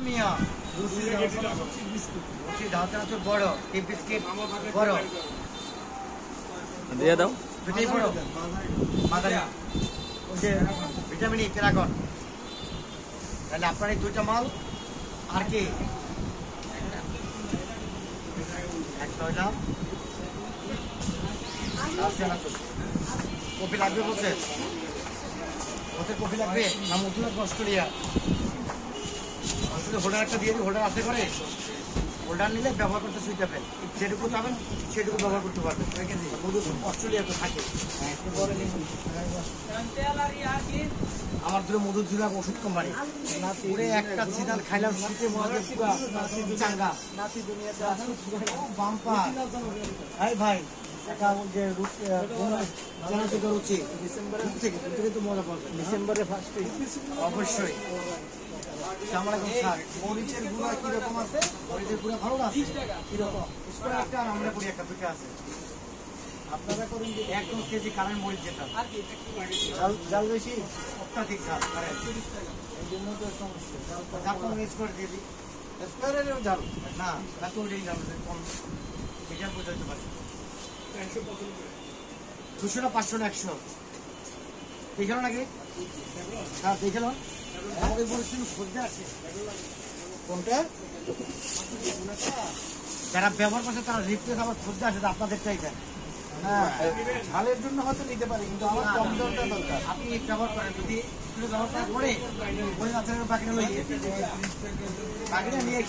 মিয়া বড় টিপ বিস্কিট বড় দিয়ে দাও দুটাই বড় মাদারি ভিটামিন ই প্যারাগন। তাহলে আপনার এই দুইটা মাল আর কি কপি লাগবে বলছে ওদের কপি লাগবে না মধু লাগবে অস্ট্রেলিয়া হোল্ডার একটা দিয়ে দিই হোল্ডার আছে করে হোল্ডার নিলে ব্যবহার করতে সুবিধা পাবেন যেটুকু চাবেন সেটুকু ব্যবহার করতে পারবেন মধু অস্ট্রেলিয়া তো থাকে। আমার ধরে মধু ছিল ওষুধ কোম্পানি পুরে একটা সিদাল খাইলাম শীতে মহাদেব পুরা চাঙ্গা বাম্পার। ভাই ভাই ডিসেম্বরে ফার্স্টে অবশ্যই মরিচের গুঁড়া কিরকম আছে মরিচের গুঁড়া ভালো আছে কিরকম একটা আর আমরা করি একটা দুটো আছে আপনারা করেন যে 1 কেজি কারেন্ট মরিচ যেটা জাল বেশি অত্যাধিক ঝাল এই জন্য তো সমস্যা জাল মিক্স করে দিয়ে দিই স্কোয়ারেরও জাল না এত জাল কম এটা বোঝাতে পারি 200 না 500 না 100 দেখলো নাকি হ্যাঁ দেখলো আমাদের বলেছিল সর্দি আছে কোনটা যারা ব্যবহার করছে তারা রিপ্লেস আবার সর্দি আছে আপনাদেরটাই দেন। হ্যাঁ ঝালের জন্য হয়তো নিতে পারি কিন্তু আমার কম দরটা দরকার আপনি ব্যবহার করেন যদি ব্যবহার করার পরে ওই আপনার বাকিটা নিয়ে